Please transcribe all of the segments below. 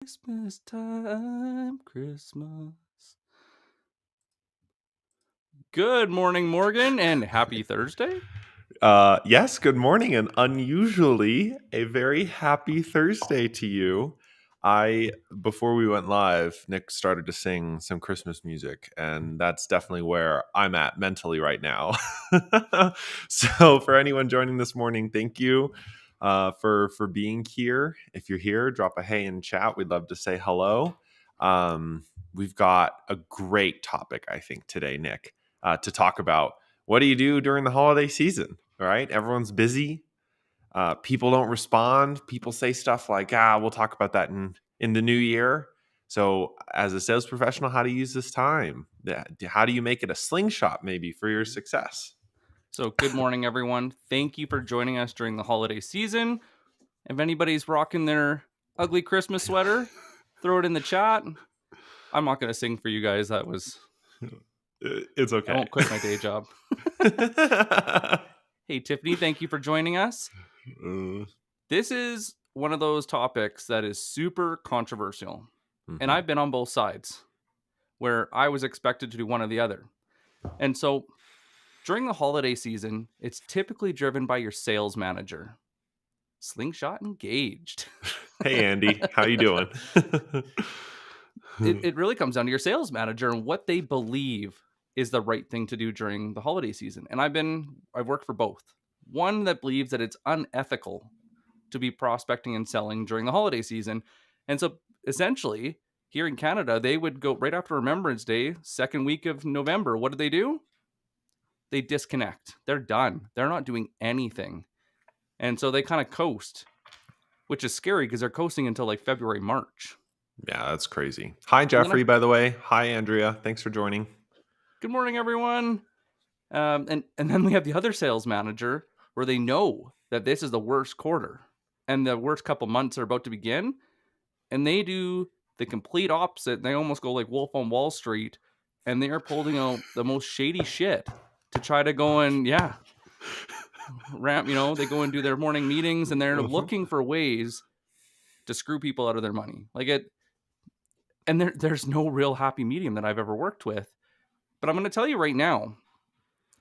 Christmas time, Christmas. Good morning, Morgan, and happy Thursday. Yes, good morning, and unusually, a very happy Thursday to you. Before we went live, Nick started to sing some Christmas music, and that's definitely where I'm at mentally right now. So, for anyone joining this morning, thank you for being here. If you're here, drop a hey in chat. We'd love to say hello. We've got a great topic, I think, today, Nick, to talk about. What do you do during the holiday season? All right, everyone's busy. People don't respond. People say stuff like, we'll talk about that in the new year. So, as a sales professional, how do you use this time? How do you make it a slingshot maybe for your success? So, good morning, everyone. Thank you for joining us during the holiday season. If anybody's rocking their ugly Christmas sweater, throw it in the chat. I'm not going to sing for you guys. It's I okay. won't quit my day job. Hey, Tiffany, thank you for joining us. This is one of those topics that is super controversial. And I've been on both sides where I was expected to do one or the other. And so during the holiday season, it's typically driven by your sales manager. Slingshot engaged. Hey, Andy, how you doing? It really comes down to your sales manager and what they believe is the right thing to do during the holiday season. And I've worked for both. One that believes that it's unethical to be prospecting and selling during the holiday season. And so essentially, here in Canada, they would go right after Remembrance Day, second week of November. What do? They disconnect. They're done. They're not doing anything. And so they kind of coast, which is scary because they're coasting until like February, March. Yeah, that's crazy. Hi, And then Jeffrey, by the way. Hi, Andrea. Thanks for joining. good morning, everyone. And then we have the other sales manager where they know that this is the worst quarter and the worst couple months are about to begin. And they do the complete opposite. They almost go like Wolf on Wall Street, and they are pulling out the most shady shit to try to go and ramp. They go and do their morning meetings, and they're looking for ways to screw people out of their money. And there's no real happy medium that I've ever worked with. But I'm going to tell you right now,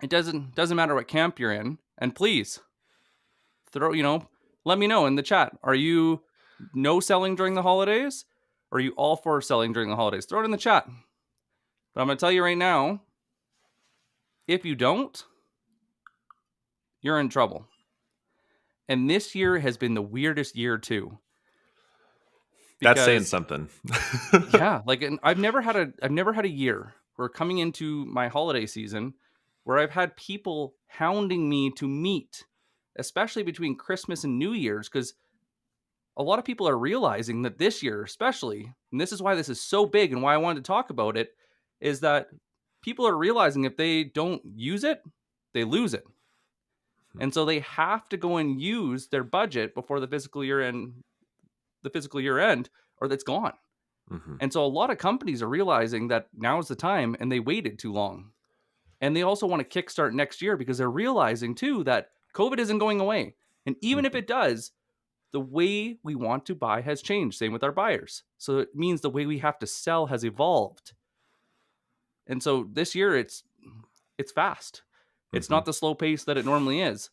it doesn't matter what camp you're in, and please let me know in the chat. Are you no selling during the holidays? Or are you all for selling during the holidays? Throw it in the chat. But I'm going to tell you right now, if you don't, you're in trouble. And this year has been the weirdest year too. That's saying something. Yeah, I've never had a year where coming into my holiday season where I've had people hounding me to meet, especially between Christmas and New Year's, because a lot of people are realizing that this year, especially, and this is why this is so big and why I wanted to talk about it, is that people are realizing if they don't use it, they lose it. And so they have to go and use their budget before the fiscal year end, or that's gone. And so a lot of companies are realizing that now is the time, and they waited too long. And they also want to kickstart next year because they're realizing too that COVID isn't going away. And even if it does, the way we want to buy has changed. Same with our buyers. So it means the way we have to sell has evolved. And so this year it's fast. It's not the slow pace that it normally is.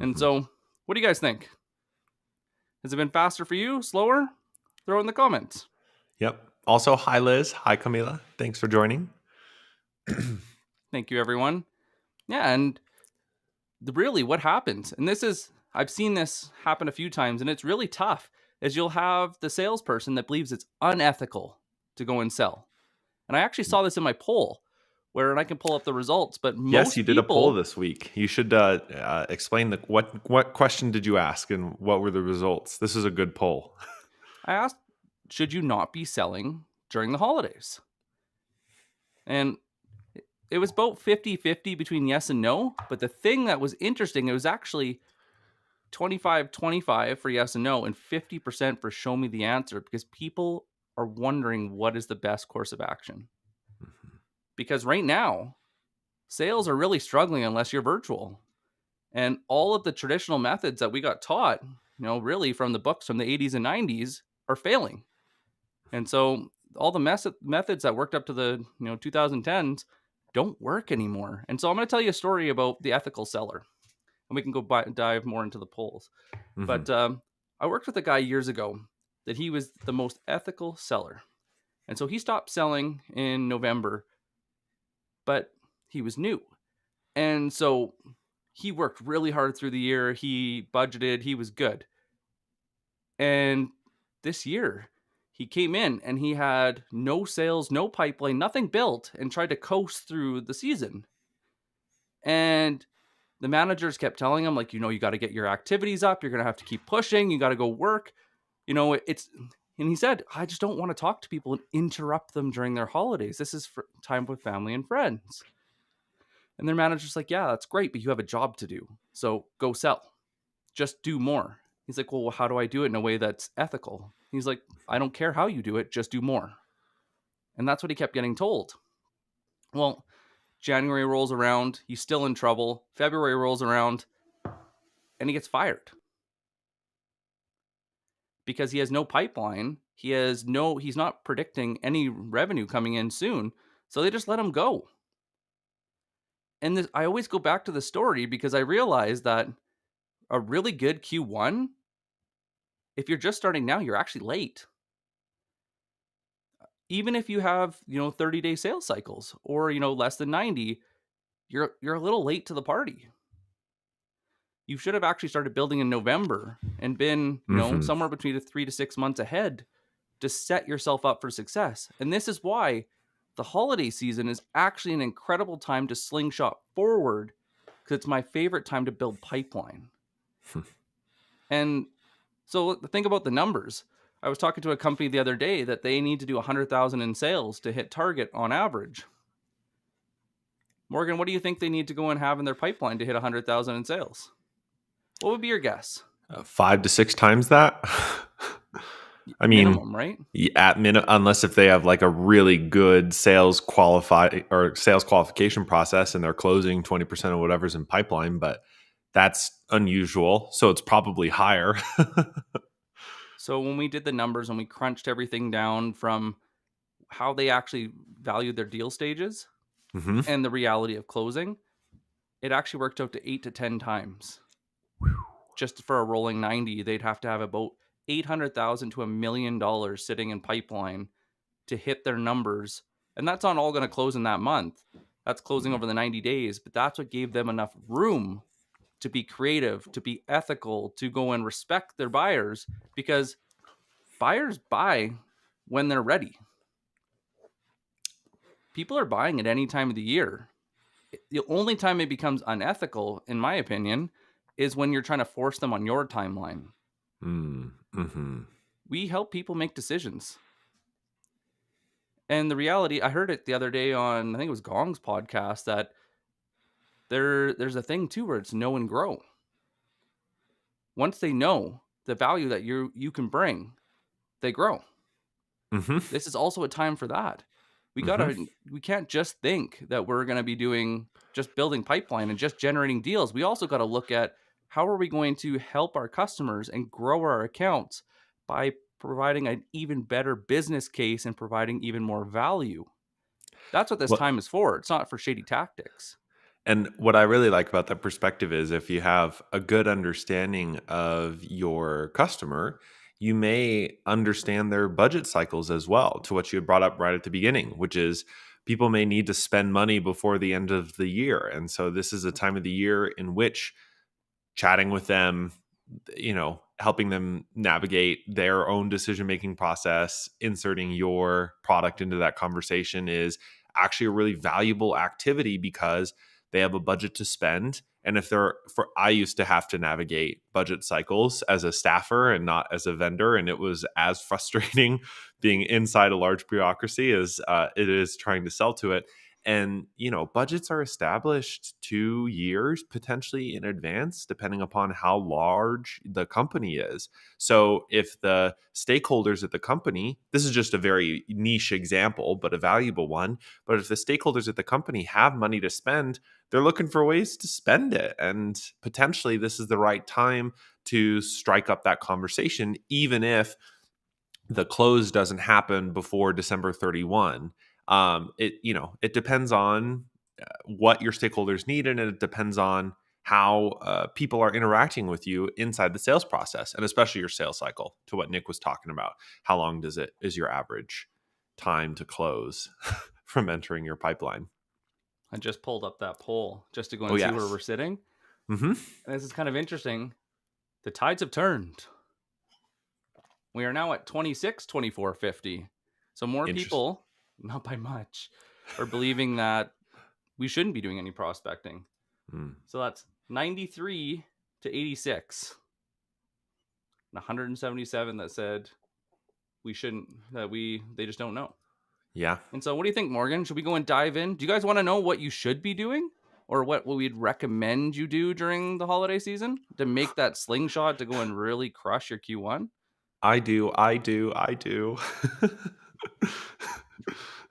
And so what do you guys think? Has it been faster for you? Slower? Throw it in the comments. Yep. Also, hi, Liz. Hi, Camila. Thanks for joining. Thank you, everyone. Yeah, and really what happens, and I've seen this happen a few times, and it's really tough, is you'll have the salesperson that believes it's unethical to go and sell. And I actually saw this in my poll, and I can pull up the results, but Yes, you did a poll this week. You should explain what question did you ask and what were the results. This is a good poll. I asked, should you not be selling during the holidays? And it was about 50-50 between yes and no. But the thing that was interesting, it was actually 25-25 for yes and no, and 50% for show me the answer, because people are wondering what is the best course of action. Because right now, sales are really struggling unless you're virtual. And all of the traditional methods that we got taught, really from the books from the 80s and 90s are failing. And so all the methods that worked up to the 2010s don't work anymore. And so I'm going to tell you a story about the ethical seller, and we can go dive more into the polls. Hmm. But I worked with a guy years ago that he was the most ethical seller. And so he stopped selling in November, but he was new. And so he worked really hard through the year. He budgeted, he was good. And this year, he came in and he had no sales, no pipeline, nothing built, and tried to coast through the season. And the managers kept telling him, like, you got to get your activities up. You're going to have to keep pushing. You got to go work. And he said, I just don't want to talk to people and interrupt them during their holidays. This is for time with family and friends. And their manager's like, yeah, that's great, but you have a job to do. So go sell. Just do more. He's like, well, how do I do it in a way that's ethical? He's like, I don't care how you do it, just do more. And that's what he kept getting told. Well, January rolls around, he's still in trouble. February rolls around, and he gets fired because he has no pipeline. He's not predicting any revenue coming in soon. So they just let him go. And I always go back to the story because I realize that a really good Q1, if you're just starting now, you're actually late. Even if you have 30-day sales cycles or less than 90, you're a little late to the party. You should have actually started building in November and been somewhere between 3 to 6 months ahead to set yourself up for success. And this is why the holiday season is actually an incredible time to slingshot forward, because it's my favorite time to build pipeline. And so think about the numbers. I was talking to a company the other day that they need to do 100,000 in sales to hit target on average. Morgan, what do you think they need to go and have in their pipeline to hit 100,000 in sales? What would be your guess? 5 to 6 times that. I mean, minimum, right? Unless if they have like a really good sales qualification process and they're closing 20% of whatever's in pipeline, but that's unusual. So it's probably higher. So when we did the numbers and we crunched everything down from how they actually valued their deal stages Mm-hmm. and the reality of closing, it actually worked out to 8 to 10 times. Just for a rolling 90, they'd have to have about $800,000 to $1 million sitting in pipeline to hit their numbers. And that's not all going to close in that month. That's closing over the 90 days. But that's what gave them enough room to be creative, to be ethical, to go and respect their buyers, because buyers buy when they're ready. People are buying at any time of the year. The only time it becomes unethical, in my opinion, is when you're trying to force them on your timeline. Mm-hmm. We help people make decisions. And the reality, I heard it the other day on, I think it was Gong's podcast, that there's a thing too where it's know and grow. Once they know the value that you can bring, they grow. Mm-hmm. This is also a time for that. We can't just think that we're going to be doing just building pipeline and just generating deals. We also got to look at how are we going to help our customers and grow our accounts by providing an even better business case and providing even more value. That's what this time is for. It's not for shady tactics. And what I really like about that perspective is if you have a good understanding of your customer, you may understand their budget cycles as well, to what you had brought up right at the beginning, which is people may need to spend money before the end of the year. And so this is a time of the year in which chatting with them, helping them navigate their own decision-making process, inserting your product into that conversation is actually a really valuable activity because they have a budget to spend. And I used to have to navigate budget cycles as a staffer and not as a vendor. And it was as frustrating being inside a large bureaucracy as it is trying to sell to it. And, budgets are established 2 years potentially in advance, depending upon how large the company is. So if the stakeholders at the company, this is just a very niche example, but a valuable one. But if the stakeholders at the company have money to spend, they're looking for ways to spend it. And potentially this is the right time to strike up that conversation, even if the close doesn't happen before December 31. It depends on what your stakeholders need, and it depends on how people are interacting with you inside the sales process, and especially your sales cycle. To what Nick was talking about, how long is your average time to close from entering your pipeline? I just pulled up that poll just to go Oh and see where yes. we're sitting. Mm-hmm. And this is kind of interesting. The tides have turned. We are now at 26, 24, 50. So more Interesting. people, not by much, are believing that we shouldn't be doing any prospecting. Mm. So that's 93 to 86. And 177 that said we shouldn't, they just don't know. Yeah. And so what do you think, Morgan? Should we go and dive in? Do you guys want to know what you should be doing? Or what we'd recommend you do during the holiday season to make that slingshot to go and really crush your Q1? I do. I do. I do.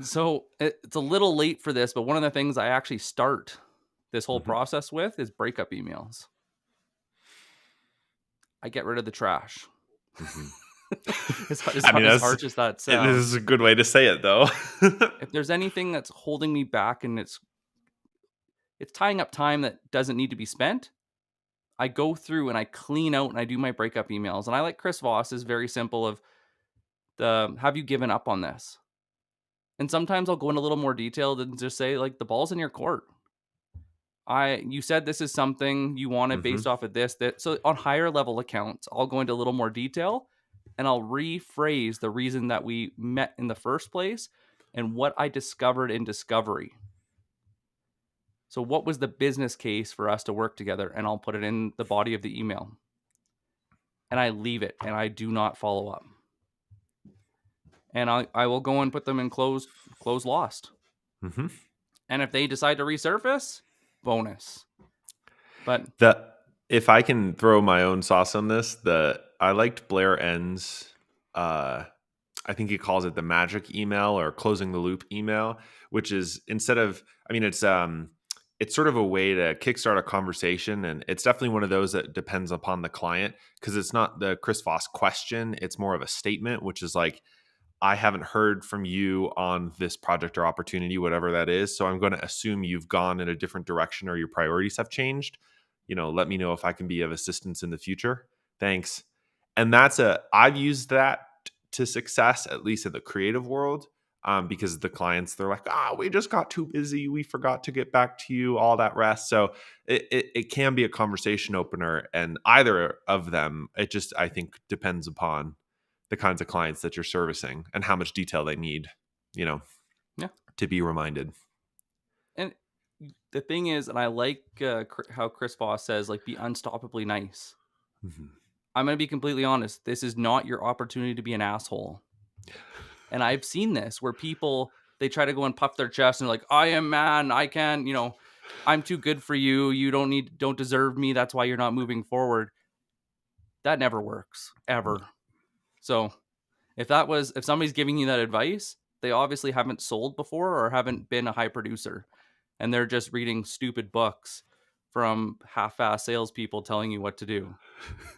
So it's a little late for this, but one of the things I actually start this whole Mhm. process with is breakup emails. I get rid of the trash. Mhm. as I mean, as that's harsh as that this sounds. is a good way to say it, though. If there's anything that's holding me back and it's tying up time that doesn't need to be spent, I go through and I clean out and I do my breakup emails. And I like Chris Voss is very simple of the have you given up on this? And sometimes I'll go in a little more detail and just say like the ball's in your court. You said this is something you wanted Mhm. based off of this that so on higher level accounts, I'll go into a little more detail and I'll rephrase the reason that we met in the first place and what I discovered in discovery. So what was the business case for us to work together? And I'll put it in the body of the email. And I leave it and I do not follow up. And I will go and put them in close lost. Mhm. And if they decide to resurface, bonus. But The If I can throw my own sauce on this, I liked Blair N's. I think he calls it the magic email or closing the loop email, which is instead of, I mean, it's sort of a way to kickstart a conversation, and it's definitely one of those that depends upon the client because it's not the Chris Voss question; it's more of a statement, which is like, I haven't heard from you on this project or opportunity, whatever that is. So I'm going to assume you've gone in a different direction or your priorities have changed. Let me know if I can be of assistance in the future. Thanks. And I've used that to success, at least in the creative world, because the clients, they're like, we just got too busy. We forgot to get back to you, all that rest. So it can be a conversation opener. And either of them, it just, I think, depends upon the kinds of clients that you're servicing and how much detail they need, yeah. to be reminded. And the thing is, and I like how Chris Voss says, like, be unstoppably nice. Mm-hmm. I'm going to be completely honest. This is not your opportunity to be an asshole. And I've seen this where people, they try to go and puff their chest and they're like, I am man. I can, I'm too good for you. You don't deserve me. That's why you're not moving forward. That never works ever. So if somebody's giving you that advice, they obviously haven't sold before or haven't been a high producer. And they're just reading stupid books from half-ass salespeople telling you what to do.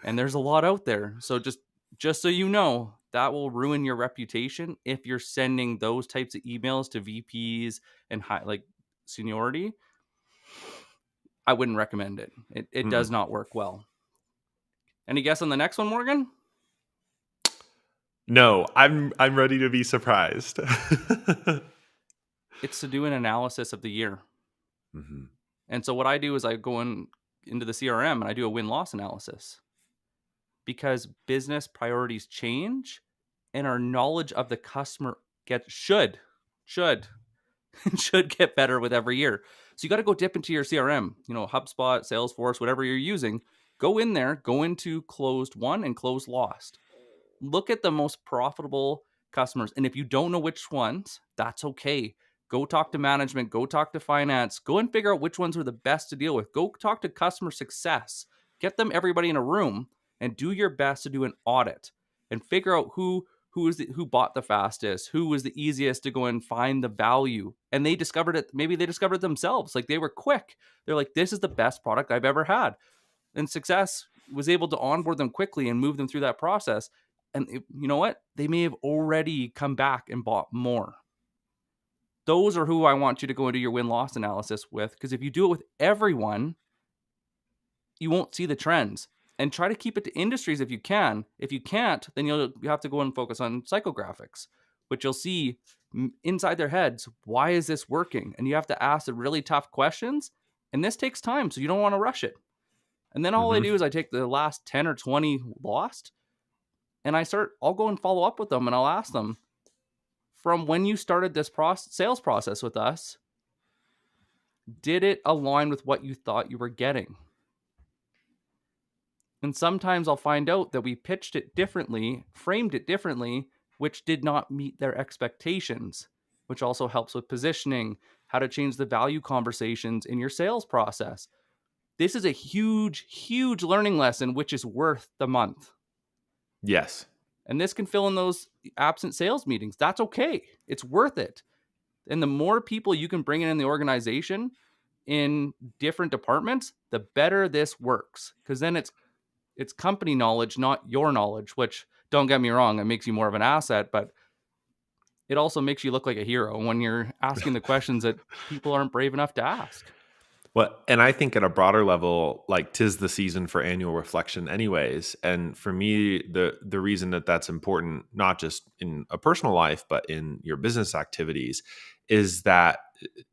And there's a lot out there. So just so you know, that will ruin your reputation if you're sending those types of emails to VPs and high, like seniority. I wouldn't recommend it. It does not work well. Any guess on the next one, Morgan? No, I'm ready to be surprised. It's to do an analysis of the year. Mm-hmm. And so what I do is I go into the CRM and I do a win-loss analysis. Because business priorities change and our knowledge of the customer should get better with every year. So you got to go dip into your CRM, HubSpot, Salesforce, whatever you're using. Go in there, go into closed won and closed lost. Look at the most profitable customers. And if you don't know which ones, that's okay. Go talk to management, go talk to finance, go and figure out which ones are the best to deal with. Go talk to customer success. Get them everybody in a room and do your best to do an audit and figure out who bought the fastest, who was the easiest to go and find the value. And they discovered it. Maybe they discovered it themselves. Like they were quick. They're like, this is the best product I've ever had. And success was able to onboard them quickly and move them through that process. And you know what? They may have already come back and bought more. Those are who I want you to go into your win-loss analysis with, because if you do it with everyone, you won't see the trends. And try to keep it to industries if you can. If you can't, then you have to go and focus on psychographics, which you'll see inside their heads, why is this working? And you have to ask the really tough questions. And this takes time, so you don't want to rush it. And then all I Mm-hmm. do is I take the last 10 or 20 lost, and I'll go and follow up with them, and I'll ask them, from when you started this sales process with us, did it align with what you thought you were getting? And sometimes I'll find out that we pitched it differently, framed it differently, which did not meet their expectations, which also helps with positioning, how to change the value conversations in your sales process. This is a huge, huge learning lesson, which is worth the month. Yes. And this can fill in those absent sales meetings. That's okay. It's worth it. And the more people you can bring in the organization in different departments, the better this works. Because then it's company knowledge, not your knowledge, which, don't get me wrong, it makes you more of an asset, but it also makes you look like a hero when you're asking the questions that people aren't brave enough to ask. Well, and I think at a broader level, like 'tis the season for annual reflection, anyways. And for me, the reason that that's important, not just in a personal life, but in your business activities, is that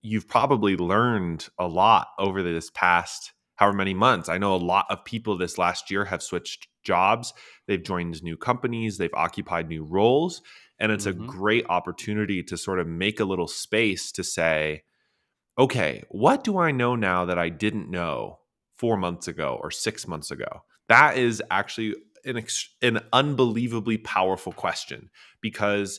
you've probably learned a lot over this past however many months. I know a lot of people this last year have switched jobs, they've joined new companies, they've occupied new roles, and it's a Mm-hmm. great opportunity to sort of make a little space to say, okay, what do I know now that I didn't know 4 months ago or 6 months ago? That is actually an unbelievably powerful question, because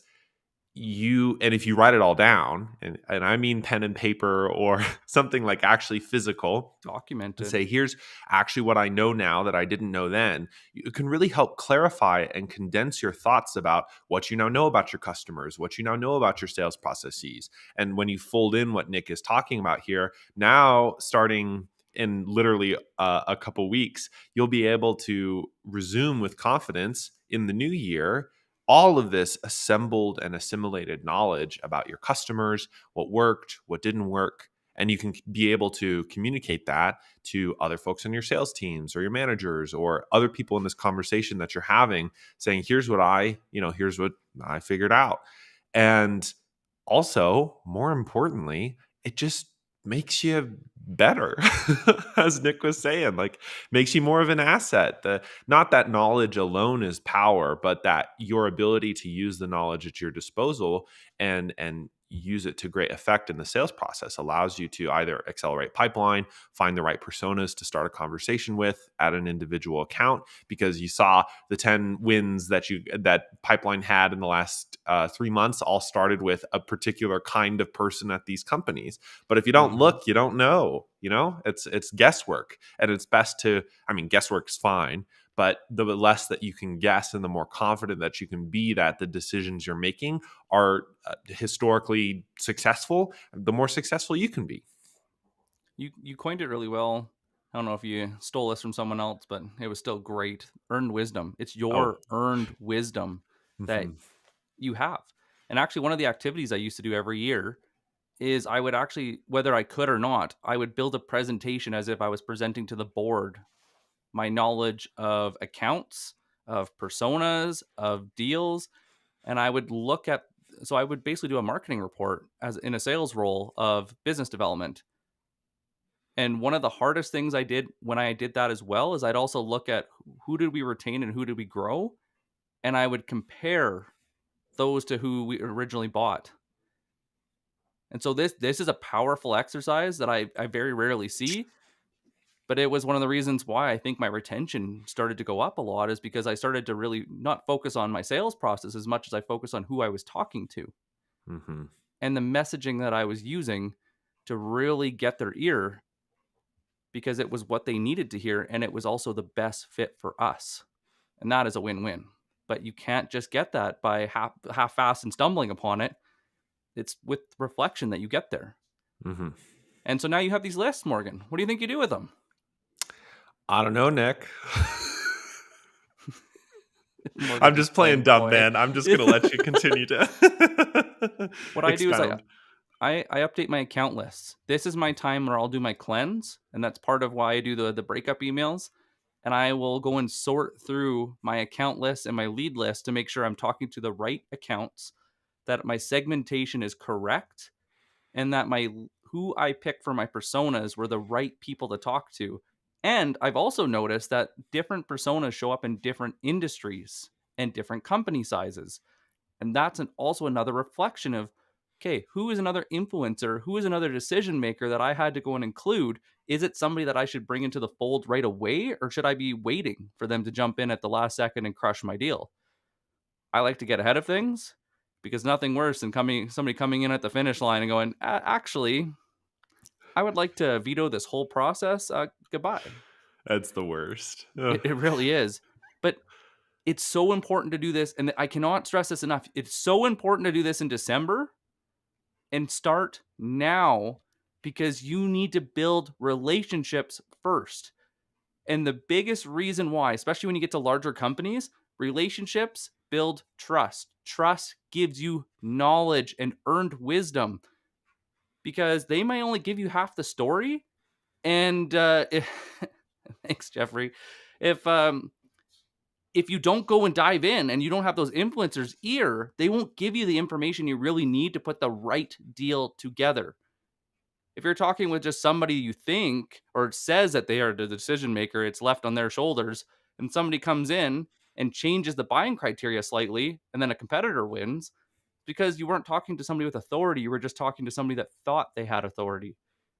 and if you write it all down, and I mean pen and paper or something like actually physical, and Documented. say, here's actually what I know now that I didn't know then, it can really help clarify and condense your thoughts about what you now know about your customers, what you now know about your sales processes. And when you fold in what Nick is talking about here, now starting in literally a couple weeks, you'll be able to resume with confidence in the new year all of this assembled and assimilated knowledge about your customers, what worked, what didn't work. And you can be able to communicate that to other folks on your sales teams or your managers or other people in this conversation that you're having, saying, here's what here's what I figured out. And also, more importantly, it just makes you better. As Nick was saying, like, makes you more of an asset. Not that knowledge alone is power, but that your ability to use the knowledge at your disposal and use it to great effect in the sales process allows you to either accelerate pipeline, find the right personas to start a conversation with at an individual account, because you saw the 10 wins that pipeline had in the last 3 months all started with a particular kind of person at these companies. But if you don't Mm-hmm. look, you don't know. It's guesswork, and it's best to. I mean, guesswork's fine, but the less that you can guess and the more confident that you can be that the decisions you're making are historically successful, the more successful you can be. You coined it really well. I don't know if you stole this from someone else, but it was still great. Earned wisdom. It's Oh, your earned wisdom that mhm. you have. And actually, one of the activities I used to do every year is I would actually, whether I could or not, I would build a presentation as if I was presenting to the board my knowledge of accounts, of personas, of deals, and I would basically do a marketing report as in a sales role of business development. And one of the hardest things I did when I did that as well is I'd also look at who did we retain and who did we grow, and I would compare those to who we originally bought. And so this is a powerful exercise that I very rarely see, but it was one of the reasons why I think my retention started to go up a lot, is because I started to really not focus on my sales process as much as I focused on who I was talking to Mhm. and the messaging that I was using to really get their ear, because it was what they needed to hear and it was also the best fit for us. And that is a win-win. But you can't just get that by half-fast and stumbling upon it. It's with reflection that you get there. Mhm. And so now you have these lists, Morgan. What do you think you do with them? I don't know, Nick. more than I'm just just playing playing dumb, coy. man. I'm just gonna let you continue to What I do is expound. I update my account lists. This is my time where I'll do my cleanse, and that's part of why I do the breakup emails. And I will go and sort through my account list and my lead list to make sure I'm talking to the right accounts, that my segmentation is correct, and that my who I pick for my personas were the right people to talk to. And I've also noticed that different personas show up in different industries and different company sizes. And that's also another reflection of, okay, who is another influencer? Who is another decision maker that I had to go and include? Is it somebody that I should bring into the fold right away, or should I be waiting for them to jump in at the last second and crush my deal? I like to get ahead of things, because nothing worse than somebody coming in at the finish line and going, actually, I would like to veto this whole process. Goodbye. That's the worst. Ugh. It really is. But it's so important to do this. And I cannot stress this enough. It's so important to do this in December and start now, because you need to build relationships first. And the biggest reason why, especially when you get to larger companies, relationships build trust. Trust gives you knowledge and earned wisdom, because they may only give you half the story. And thanks, Jeffrey. If if you don't go and dive in and you don't have those influencers' ear, they won't give you the information you really need to put the right deal together. If you're talking with just somebody you think or says that they are the decision maker, it's left on their shoulders, and somebody comes in and changes the buying criteria slightly, and then a competitor wins, because you weren't talking to somebody with authority, you were just talking to somebody that thought they had authority.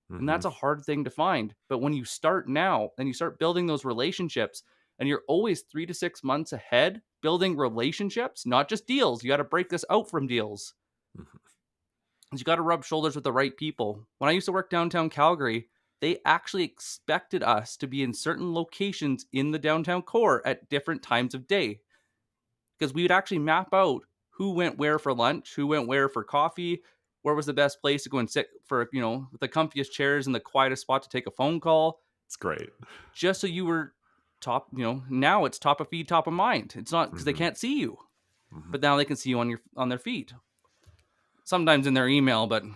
And Mhm. that's a hard thing to find. But when you start now and you start building those relationships, and you're always 3 to 6 months ahead building relationships, not just deals. You got to break this out from deals. Mhm. You got to rub shoulders with the right people. When I used to work downtown Calgary, they actually expected us to be in certain locations in the downtown core at different times of day, because we would actually map out who went where for lunch, who went where for coffee, where was the best place to go and sit for, the comfiest chairs and the quietest spot to take a phone call, It's great. just so you were top, now it's top of feed, top of mind. It's not because they Mhm. can't see you, Mhm. but now they can see you on their feed. Sometimes in their email, but when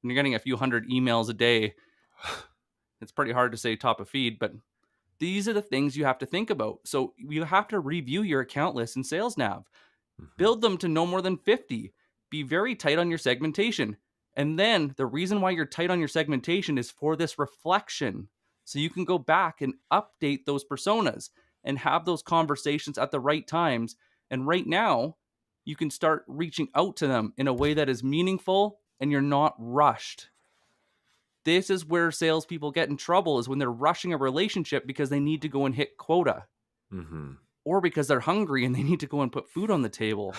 you're getting a few hundred emails a day, it's pretty hard to say top of feed. But these are the things you have to think about. So you have to review your account list in Sales Nav. Mhm. Build them to no more than 50. Be very tight on your segmentation. And then the reason why you're tight on your segmentation is for this reflection. So you can go back and update those personas and have those conversations at the right times. And right now, you can start reaching out to them in a way that is meaningful and you're not rushed. This is where salespeople get in trouble, is when they're rushing a relationship because they need to go and hit quota, Mhm. or because they're hungry and they need to go and put food on the table.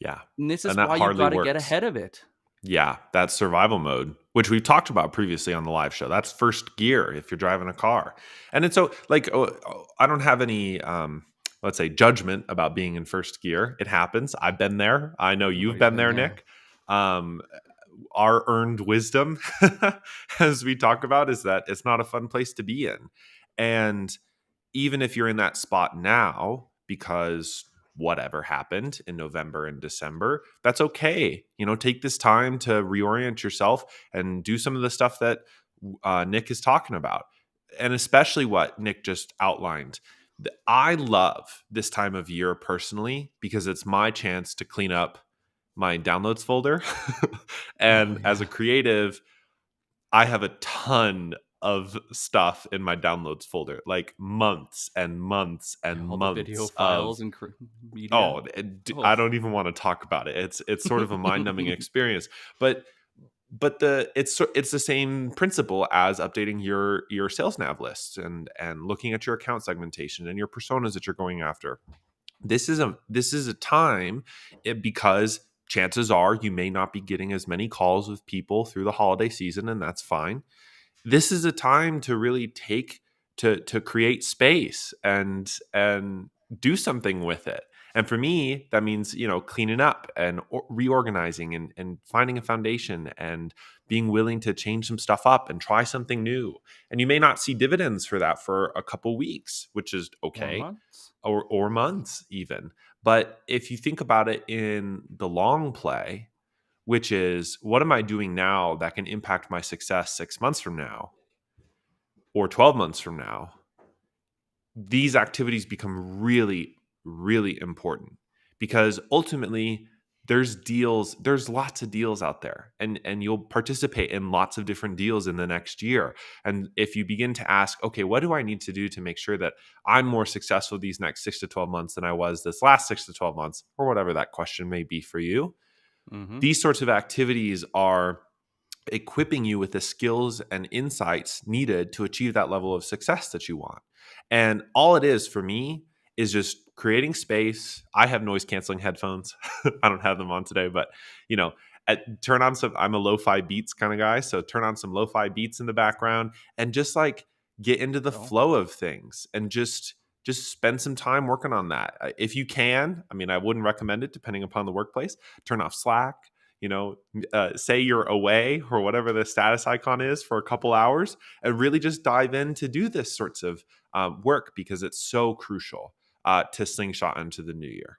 Yeah. And this And is that why you hardly got to get works. ahead of it. Yeah, that's survival mode, which we've talked about previously on the live show. That's first gear if you're driving a car. And it's so like I don't have any let's say judgment about being in first gear. It happens. I've been there. I know you've Everybody's been been there, there. Nick. Um our earned wisdom as we talk about is that it's not a fun place to be in. And even if you're in that spot now because whatever happened in November and December, that's okay. Take this time to reorient yourself and do some of the stuff that Nick is talking about. And especially what Nick just outlined. I love this time of year personally because it's my chance to clean up my downloads folder. Oh, And as yeah. a creative, I have a ton of stuff in my downloads folder, like months and months and All the video months of files and media. oh, Oh, I don't even want to talk about it. It's sort of a mind-numbing experience, but it's the same principle as updating your sales nav lists and looking at your account segmentation and your personas that you're going after. This is a time because chances are you may not be getting as many calls with people through the holiday season, and that's fine. This is a time to really take to create space and do something with it. And for me, that means, cleaning up and reorganizing and finding a foundation and being willing to change some stuff up and try something new. And you may not see dividends for that for a couple weeks, which is Or okay, months. or months even. But if you think about it in the long play, which is what am I doing now that can impact my success 6 months from now or 12 months from now, these activities become really, really important because ultimately there's lots of deals out there, and you'll participate in lots of different deals in the next year. And if you begin to ask, okay, what do I need to do to make sure that I'm more successful these next 6 to 12 months than I was this last 6 to 12 months, or whatever that question may be for you, Mm-hmm. these sorts of activities are equipping you with the skills and insights needed to achieve that level of success that you want. And all it is for me is just creating space. I have noise canceling headphones. I don't have them on today, but you know, turn on some, I'm a lo-fi beats kind of guy, so turn on some lo-fi beats in the background and just like get into the So flow of things and just spend some time working on that. If you can, I mean, I wouldn't recommend it depending upon the workplace. Turn off Slack, say you're away or whatever the status icon is for a couple hours, and really just dive in to do this sorts of work because it's so crucial to slingshot into the new year.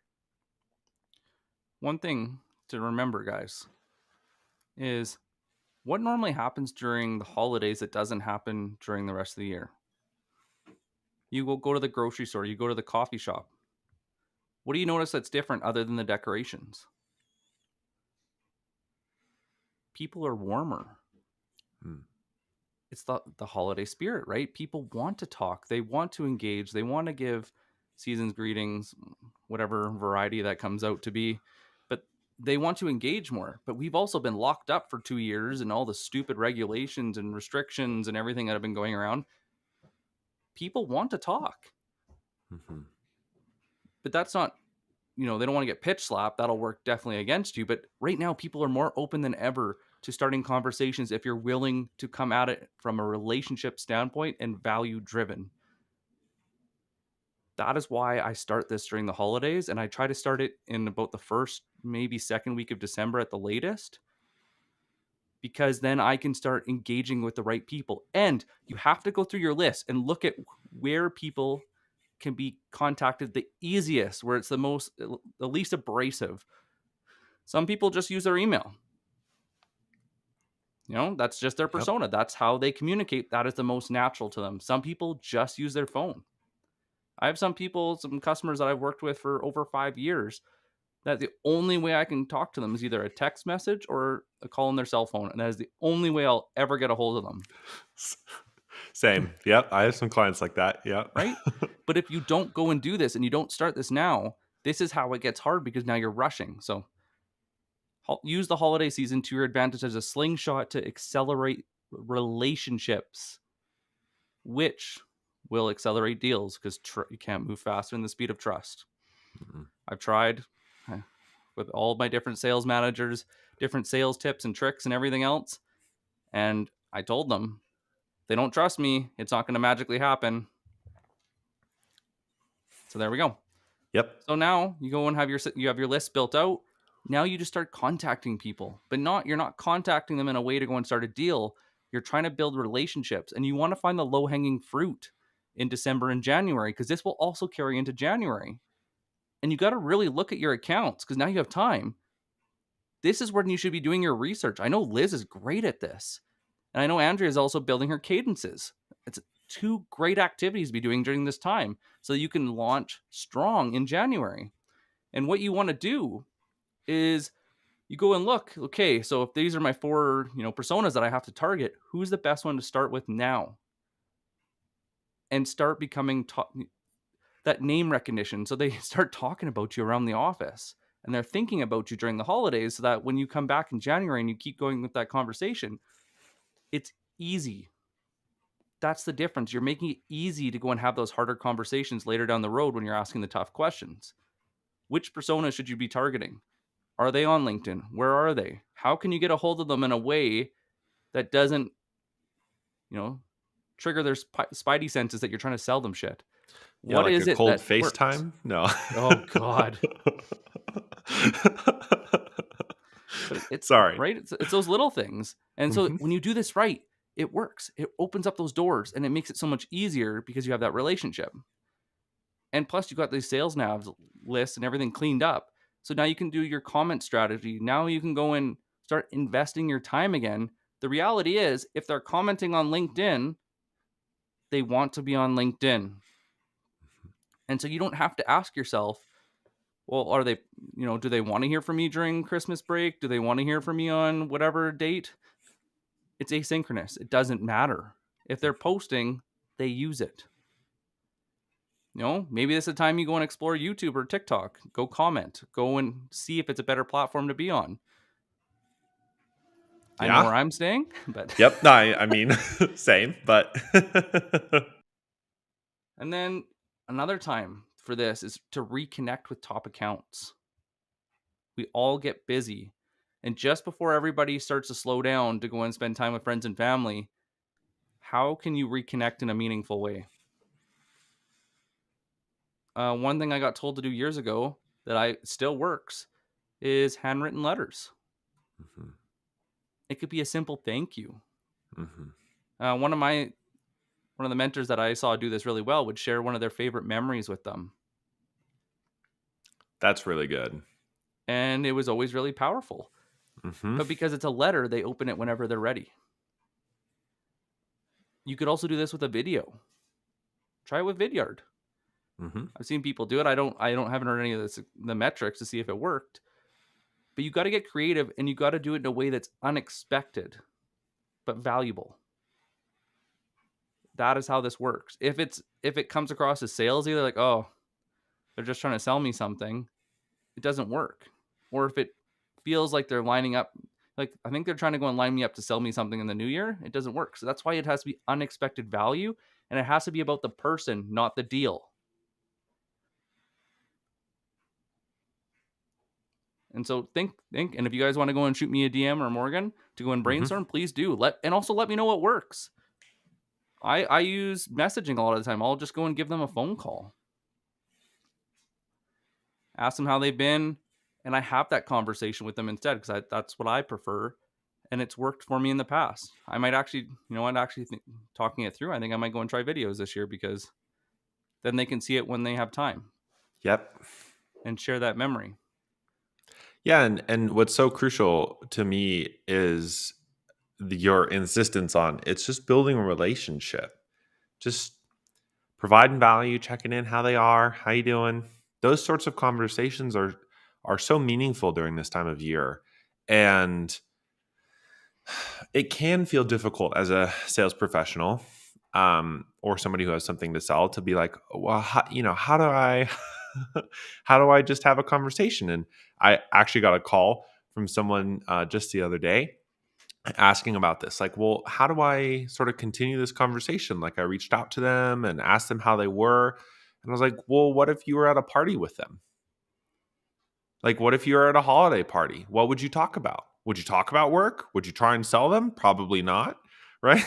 one thing to remember, guys, is what normally happens during the holidays that doesn't happen during the rest of the year. You will go to the grocery store, you go to the coffee shop. What do you notice that's different other than the decorations? People are warmer. Hmm. It's the holiday spirit, right? People want to talk, they want to engage, they want to give season's greetings, whatever variety that comes out to be, but they want to engage more. But we've also been locked up for 2 years and all the stupid regulations and restrictions and everything that have been going around. People want to talk, Mhm. but that's not, they don't want to get pitch slapped. That'll work definitely against you. But right now, people are more open than ever to starting conversations if you're willing to come at it from a relationship standpoint and value driven. That is why I start this during the holidays, and I try to start it in about the first, maybe second week of December at the latest, because then I can start engaging with the right people. And you have to go through your list and look at where people can be contacted the easiest, where it's the least abrasive. Some people just use their email. That's just their Yep. persona. That's how they communicate. That is the most natural to them. Some people just use their phone. I have some customers that I've worked with for over 5 years that the only way I can talk to them is either a text message or a call on their cell phone. And that is the only way I'll ever get a hold of them. Same. Yep. I have some clients like that. Yep. Right? But if you don't go and do this and you don't start this now, this is how it gets hard because now you're rushing. So use the holiday season to your advantage as a slingshot to accelerate relationships, which will accelerate deals because you can't move faster than the speed of trust. Mhm. I've tried with all my different sales managers, different sales tips and tricks and everything else. And I told them, if they don't trust me, it's not going to magically happen. So there we go. Yep. So now you go and you have your list built out. Now you just start contacting people, but you're not contacting them in a way to go and start a deal. You're trying to build relationships, and you want to find the low hanging fruit in December and January because this will also carry into January. And you got to really look at your accounts because now you have time. This is when you should be doing your research. I know Liz is great at this, and I know Andrea is also building her cadences. It's two great activities to be doing during this time so you can launch strong in January. And what you want to do is you go and look, okay, so if these are my four, personas that I have to target, who's the best one to start with now? And start becoming that name recognition. So they start talking about you around the office and they're thinking about you during the holidays so that when you come back in January and you keep going with that conversation, it's easy. That's the difference. You're making it easy to go and have those harder conversations later down the road when you're asking the tough questions. Which persona should you be targeting? Are they on LinkedIn? Where are they? How can you get a hold of them in a way that doesn't, you know, trigger their spidey senses that you're trying to sell them shit? Yeah, What like a is it cold that works? FaceTime? No. Oh god. But it's Sorry. right? It's those little things. And so Mhm. when you do this right, it works. It opens up those doors and it makes it so much easier because you have that relationship. And plus you got these sales navs lists and everything cleaned up. So now you can do your comment strategy. Now you can go and start investing your time again. The reality is, if they're commenting on LinkedIn, they want to be on LinkedIn. And so you don't have to ask yourself, well, are they, do they want to hear from me during Christmas break? Do they want to hear from me on whatever date? It's asynchronous. It doesn't matter. If they're posting, they use it. Maybe this is the time you go and explore YouTube or TikTok. Go comment. Go and see if it's a better platform to be on. I know Yeah. where I'm staying, but Yep. No, I mean, same, but and then another time for this is to reconnect with top accounts. We all get busy. And just before everybody starts to slow down to go and spend time with friends and family, how can you reconnect in a meaningful way? One thing I got told to do years ago that I still works is handwritten letters. Mhm. It could be a simple thank you. Mhm. One of the mentors that I saw do this really well would share one of their favorite memories with them, That's really good. and it was always really powerful. Mhm. But because it's a letter, they open it whenever they're ready. You could also do this with a video. Try it with Vidyard. Mhm. I've seen people do it. I don't haven't heard any of the metrics to see if it worked. But you got to get creative and you got to do it in a way that's unexpected but valuable. That is how this works. If it comes across as salesy, they're like, "Oh, they're just trying to sell me something." It doesn't work. Or if it feels like they're lining up, like I think they're trying to go and line me up to sell me something in the new year, it doesn't work. So that's why it has to be unexpected value and it has to be about the person, not the deal. And so think, and if you guys want to go and shoot me a DM or Morgan to go and Mhm. brainstorm, please do. Also let me know what works. I use messaging a lot of the time. I'll just go and give them a phone call, ask them how they've been, and I have that conversation with them instead because that's what I prefer, and it's worked for me in the past. I might actually, talking it through, I think I might go and try videos this year because then they can see it when they have time Yep. and share that memory. Yeah, and what's so crucial to me is your insistence on it's just building a relationship. Just providing value, checking in how they are, how you doing. Those sorts of conversations are so meaningful during this time of year. And it can feel difficult as a sales professional or somebody who has something to sell to be like, well, how do I, how do I just have a conversation? And I actually got a call from someone just the other day asking about this. Like, well, how do I sort of continue this conversation? Like, I reached out to them and asked them how they were. And I was like, well, what if you were at a party with them? Like, what if you're at a holiday party? What would you talk about? Would you talk about work? Would you try and sell them? Probably not, right?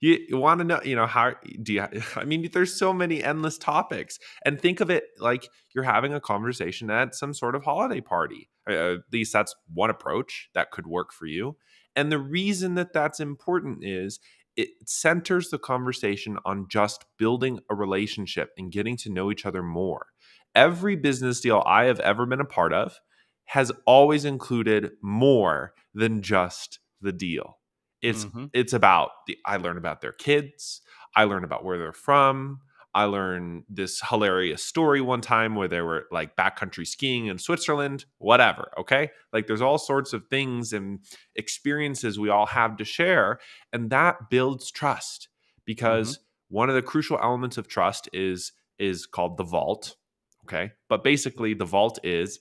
You want to know, how do you, I mean, there's so many endless topics. And think of it like you're having a conversation at some sort of holiday party. At least that's one approach that could work for you. And the reason that that's important is it centers the conversation on just building a relationship and getting to know each other more. Every business deal I have ever been a part of has always included more than just the deal. It's Mm-hmm. it's about I learn about their kids, I learn about where they're from. I learned this hilarious story one time where they were like backcountry skiing in Switzerland, whatever. Okay. Like there's all sorts of things and experiences we all have to share. And that builds trust Mm-hmm. because one of the crucial elements of trust is called the vault. Okay. But basically, the vault is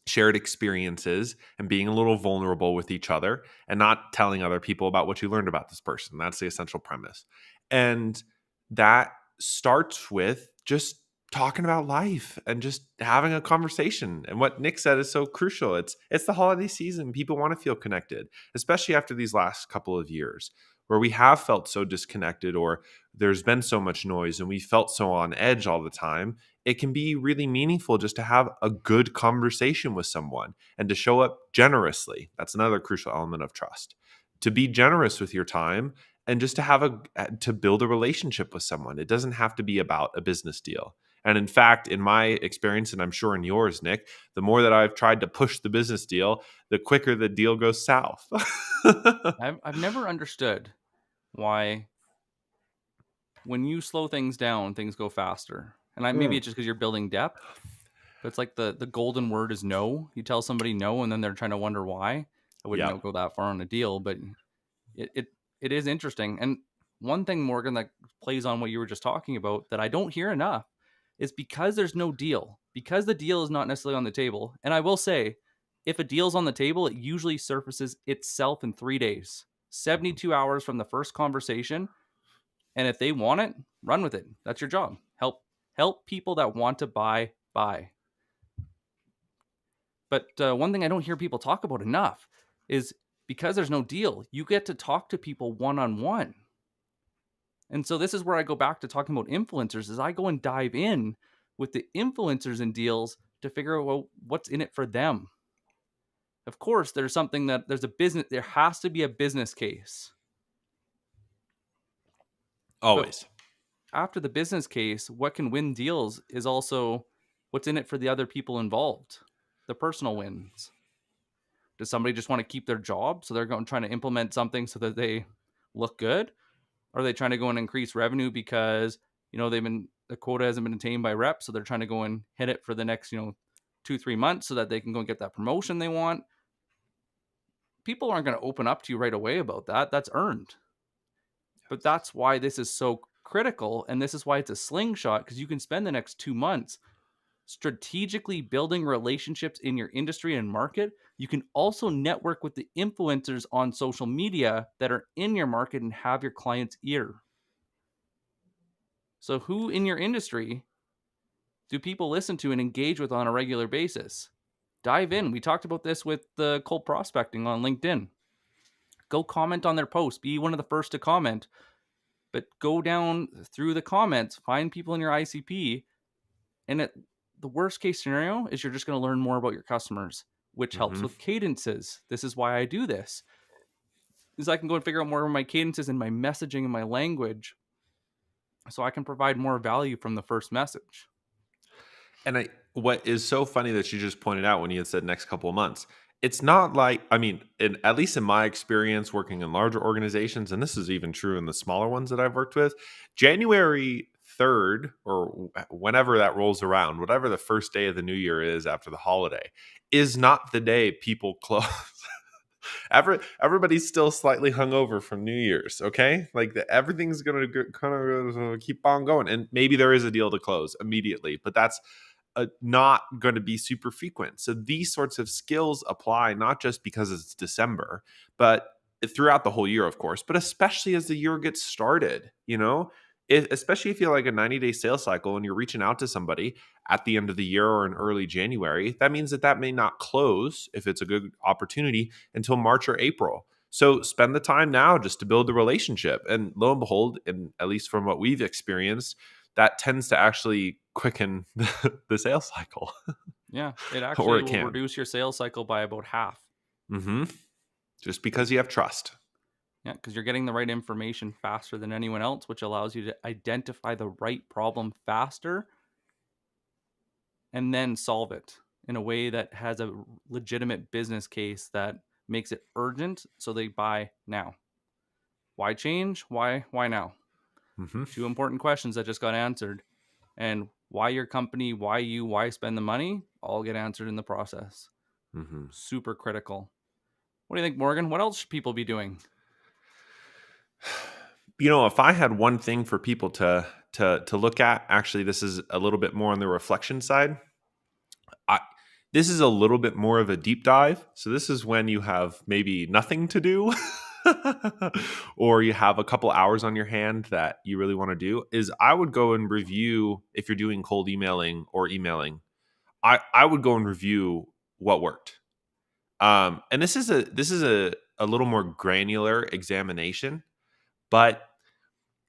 shared experiences and being a little vulnerable with each other and not telling other people about what you learned about this person. That's the essential premise. And that starts with just talking about life and just having a conversation. And what Nick said is so crucial. It's the holiday season. People want to feel connected, especially after these last couple of years. where we have felt so disconnected, or there's been so much noise and we felt so on edge all the time, it can be really meaningful just to have a good conversation with someone and to show up generously. That's another crucial element of trust. To be generous with your time and just to to build a relationship with someone. It doesn't have to be about a business deal. And in fact, in my experience, and I'm sure in yours, Nick, the more that I've tried to push the business deal, the quicker the deal goes south. I've never understood why when you slow things down, things go faster. And maybe Mm. it's just because you're building depth, but it's like the golden word is no. You tell somebody no, and then they're trying to wonder why. I wouldn't Yeah. go that far on a deal, but it, it it is interesting. And one thing, Morgan, that plays on what you were just talking about that I don't hear enough is because there's no deal, because the deal is not necessarily on the table. And I will say, if a deal's on the table, it usually surfaces itself in 3 days, 72 hours from the first conversation. And if they want it, run with it. That's your job. Help people that want to buy. But one thing I don't hear people talk about enough is because there's no deal, you get to talk to people one on one. And so this is where I go back to talking about influencers is I go and dive in with the influencers and deals to figure out what's in it for them. Of course, there's a business, there has to be a business case. But Always. after the business case, what can win deals is also what's in it for the other people involved, the personal wins. Does somebody just want to keep their job? So they're going trying to implement something so that they look good? Are they trying to go and increase revenue because, the quota hasn't been attained by reps. So they're trying to go and hit it for the next, 2-3 months so that they can go and get that promotion they want. People aren't going to open up to you right away about that. That's earned. But that's why this is so critical. And this is why it's a slingshot, because you can spend the next 2 months strategically building relationships in your industry and market. You can also network with the influencers on social media that are in your market and have your client's ear. So, who in your industry do people listen to and engage with on a regular basis? Dive in. We talked about this with the cold prospecting on LinkedIn. Go comment on their post. Be one of the first to comment, but go down through the comments, find people in your ICP, and the worst case scenario is you're just going to learn more about your customers, which helps Hmm. with cadences. This is why I do this. Is I can go and figure out more of my cadences and my messaging and my language so I can provide more value from the first message. And what is so funny that you just pointed out when you had said next couple of months, it's not like, I mean, at least in my experience working in larger organizations, and this is even true in the smaller ones that I've worked with, January 3rd, or whenever that rolls around, whatever the first day of the new year is after the holiday, is not the day people close. Everybody's still slightly hungover from New Year's, okay? Like everything's gonna kind of keep on going, and maybe there is a deal to close immediately, but that's not going to be super frequent. So these sorts of skills apply not just because it's December, but throughout the whole year, of course, but especially as the year gets started, especially if you have like a 90-day sales cycle and you're reaching out to somebody at the end of the year or in early January, that means that may not close if it's a good opportunity until March or April. So spend the time now just to build the relationship. And lo and behold, and at least from what we've experienced, that tends to actually quicken the sales cycle. Yeah, it Or actually it will can. reduce your sales cycle by about half. Hmm. Just because you have trust. Yeah, because you're getting the right information faster than anyone else, which allows you to identify the right problem faster and then solve it in a way that has a legitimate business case that makes it urgent so they buy now. Why change? Why now? Hmm. Two important questions that just got answered. And why your company, why you, why spend the money, all get answered in the process. Hmm. Super critical. What do you think, Morgan? What else should people be doing? If I had one thing for people to look at, actually, this is a little bit more on the reflection side. I This is a little bit more of a deep dive. So this is when you have maybe nothing to do, or you have a couple hours on your hand that you really want to do. Is I would go and review, if you're doing cold emailing or emailing, I would go and review what worked. And this is a little more granular examination. But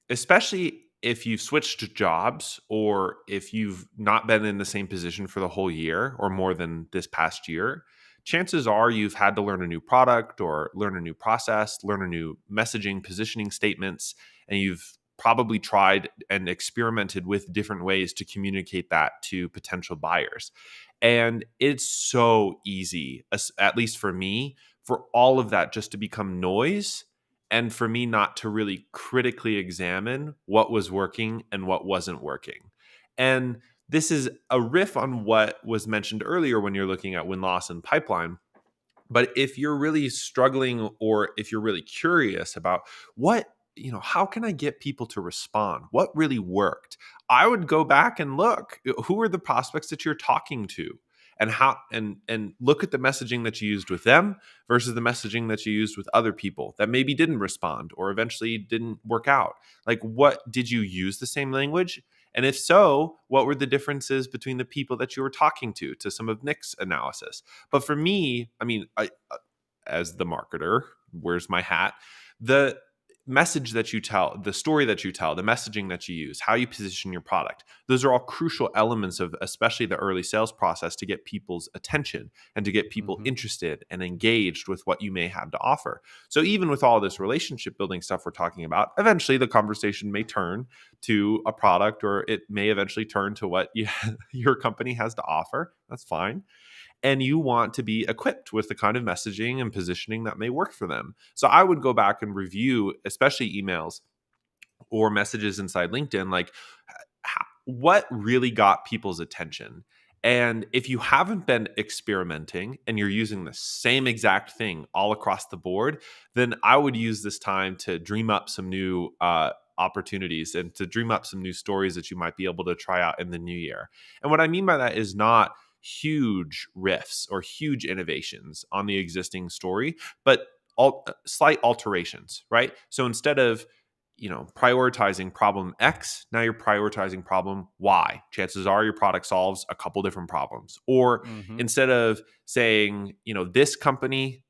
especially if you've switched jobs or if you've not been in the same position for the whole year or more than this past year, chances are you've had to learn a new product or learn a new process, learn a new messaging, positioning statements, and you've probably tried and experimented with different ways to communicate that to potential buyers. And it's so easy, at least for me, for all of that just to become noise and for me not to really critically examine what was working and what wasn't working. And this is a riff on what was mentioned earlier when you're looking at win loss and pipeline. But if you're really struggling or if you're really curious about how can I get people to respond? What really worked? I would go back and look who are the prospects that you're talking to and how and look at the messaging that you used with them versus the messaging that you used with other people that maybe didn't respond or eventually didn't work out. Like, what did you use the same language? And if so, what were the differences between the people that you were talking to some of Nick's analysis? But for me, I mean, as the marketer, where's my hat? The message that you tell, the story that you tell, the messaging that you use, how you position your product, those are all crucial elements of especially the early sales process to get people's attention and to get people Mm-hmm. interested and engaged with what you may have to offer. So even with all this relationship building stuff we're talking about, eventually the conversation may turn to a product or it may eventually turn to what your company has to offer. That's fine, and you want to be equipped with the kind of messaging and positioning that may work for them. So I would go back and review, especially emails or messages inside LinkedIn, like what really got people's attention. And if you haven't been experimenting and you're using the same exact thing all across the board, then I would use this time to dream up some new opportunities and to dream up some new stories that you might be able to try out in the new year. And what I mean by that is not huge riffs or huge innovations on the existing story, but slight alterations, right? So instead of prioritizing problem X, now you're prioritizing problem Y. Chances are your product solves a couple different problems. Or Mm-hmm. instead of saying, this company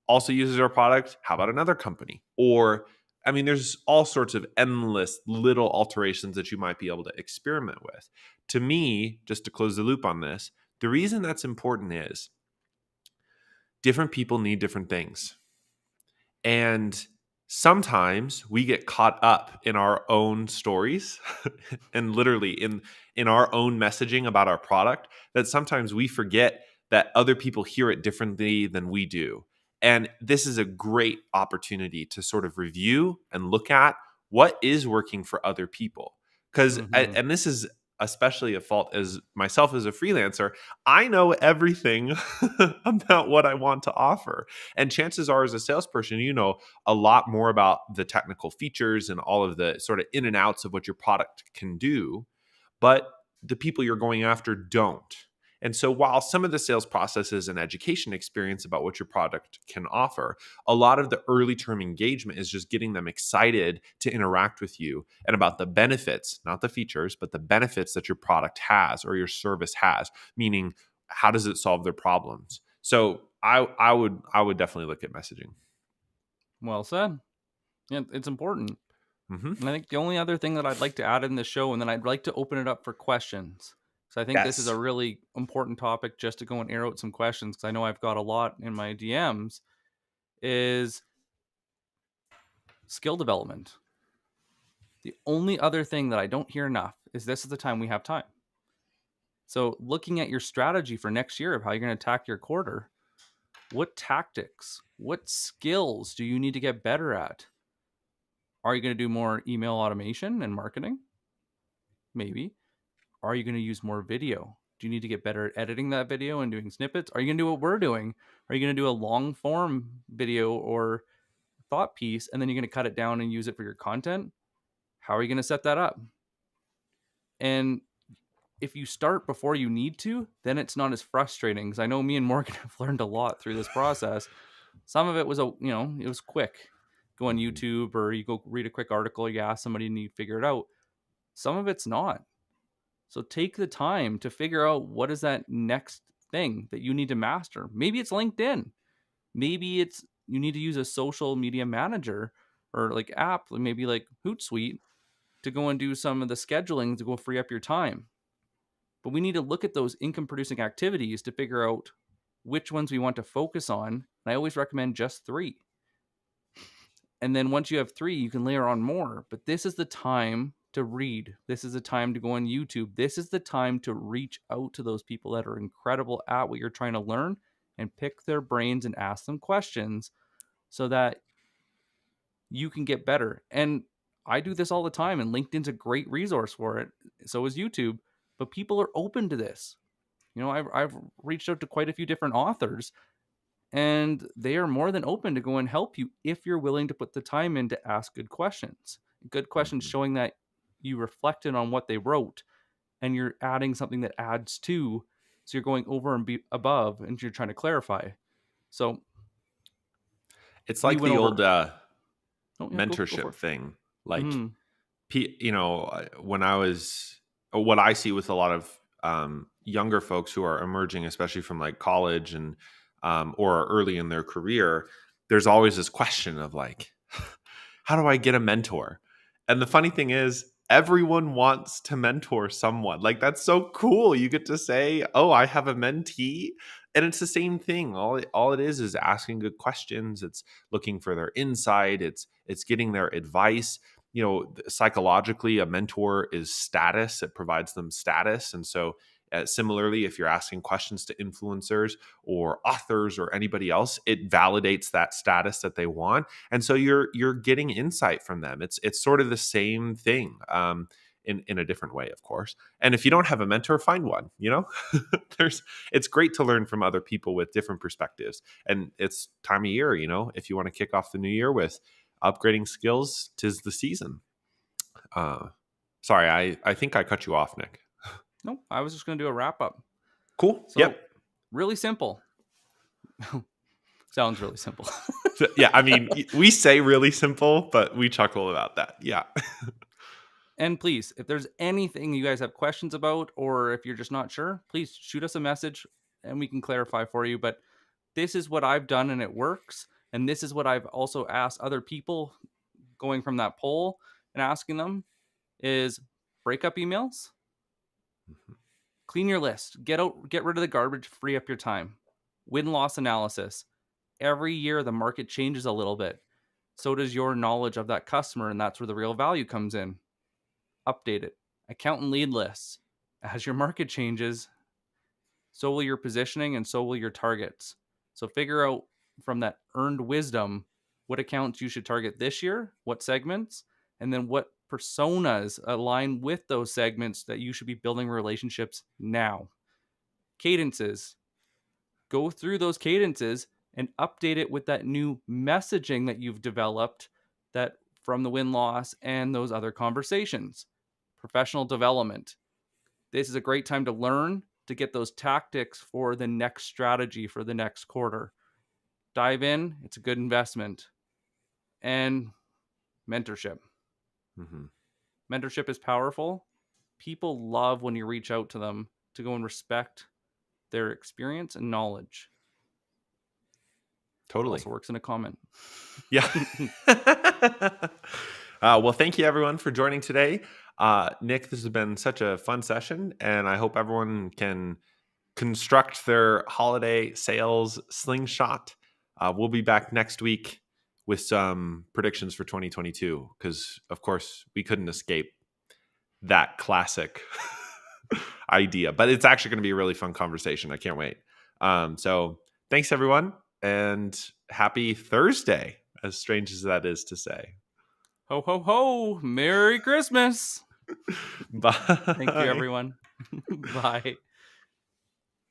also uses our product, how about another company? Or, I mean, there's all sorts of endless little alterations that you might be able to experiment with. To me, just to close the loop on this, the reason that's important is different people need different things. And sometimes we get caught up in our own stories and literally in our own messaging about our product that sometimes we forget that other people hear it differently than we do. And this is a great opportunity to sort of review and look at what is working for other people. Because, Mm-hmm. and this is especially a fault as myself as a freelancer, I know everything about what I want to offer. And chances are, as a salesperson, you know a lot more about the technical features and all of the sort of in and outs of what your product can do, but the people you're going after don't. And so while some of the sales process is an education experience about what your product can offer, a lot of the early term engagement is just getting them excited to interact with you and about the benefits, not the features, but the benefits that your product has or your service has, meaning how does it solve their problems? So I would definitely look at messaging. Well said. Yeah, it's important. Hmm. And I think the only other thing that I'd like to add in the show, and then I'd like to open it up for questions. So I think this is a Yes. really important topic just to go and air out some questions because I know I've got a lot in my DMs, is skill development. The only other thing that I don't hear enough is this is the time we have time. So looking at your strategy for next year of how you're going to attack your quarter, what tactics, what skills do you need to get better at? Are you going to do more email automation and marketing? Maybe. Are you going to use more video? Do you need to get better at editing that video and doing snippets? Are you going to do what we're doing? Are you going to do a long form video or thought piece and then you're going to cut it down and use it for your content? How are you going to set that up? And if you start before you need to, then it's not as frustrating. Because I know me and Morgan have learned a lot through this process. Some of it was it was quick. Go on Mhm. YouTube or you go read a quick article, you ask somebody and you figure it out. Some of it's not. So take the time to figure out what is that next thing that you need to master. Maybe it's LinkedIn. Maybe it's you need to use a social media manager or like app, maybe like Hootsuite, to go and do some of the scheduling to go free up your time. But we need to look at those income producing activities to figure out which ones we want to focus on. And I always recommend just 3. And then once you have 3, you can layer on more. But this is the time to read. This is the time to go on YouTube. This is the time to reach out to those people that are incredible at what you're trying to learn and pick their brains and ask them questions so that you can get better. And I do this all the time, and LinkedIn's a great resource for it. So is YouTube. But people are open to this. I've reached out to quite a few different authors, and they are more than open to go and help you if you're willing to put the time in to ask good questions. Good questions showing that you reflected on what they wrote and you're adding something that adds to. So you're going over and above and you're trying to clarify. So It's we like went the over. old Go for mentorship it. thing. Like, Mm-hmm. when I was, what I see with a lot of younger folks who are emerging, especially from like college and or early in their career, there's always this question of like, how do I get a mentor? And the funny thing is, everyone wants to mentor someone. Like, that's so cool. You get to say, "Oh, I have a mentee," and it's the same thing. All it is asking good questions. It's looking for their insight. It's getting their advice. Psychologically, a mentor is status. It provides them status, and so. Similarly, if you're asking questions to influencers or authors or anybody else, it validates that status that they want, and so you're getting insight from them. It's sort of the same thing, in a different way, of course. And if you don't have a mentor, find one. It's great to learn from other people with different perspectives, and it's time of year. If you want to kick off the new year with upgrading skills, 'tis the season. Sorry, I think I cut you off, Nick. No, I was just going to do a wrap up. Cool. So Yep. really simple. Sounds really simple. So, yeah, I mean, we say really simple, but we chuckle about that. Yeah. And please, if there's anything you guys have questions about, or if you're just not sure, please shoot us a message and we can clarify for you. But this is what I've done and it works. And this is what I've also asked other people going from that poll and asking them is breakup emails, clean your list, get rid of the garbage, free up your time, win-loss analysis. Every year the market changes a little bit. So does your knowledge of that customer, and that's where the real value comes in. Update it. Account and lead lists. As your market changes, so will your positioning and so will your targets. So figure out from that earned wisdom what accounts you should target this year, what segments, and then what personas align with those segments that you should be building relationships now. Cadences. Go through those cadences and update it with that new messaging that you've developed that from the win-loss and those other conversations. Professional development. This is a great time to learn, to get those tactics for the next strategy for the next quarter. Dive in. It's a good investment. And mentorship. Mm-hmm. Mentorship is powerful. People love when you reach out to them to go and respect their experience and knowledge. Totally. Also works in a comment. Yeah. Well, thank you everyone for joining today. Nick, this has been such a fun session, and I hope everyone can construct their holiday sales slingshot. We'll be back next week with some predictions for 2022, because of course we couldn't escape that classic idea, but it's actually going to be a really fun conversation. I can't wait. So thanks everyone, and happy Thursday, as strange as that is to say. Ho, ho, ho. Merry Christmas. Bye. Thank you, everyone. Bye.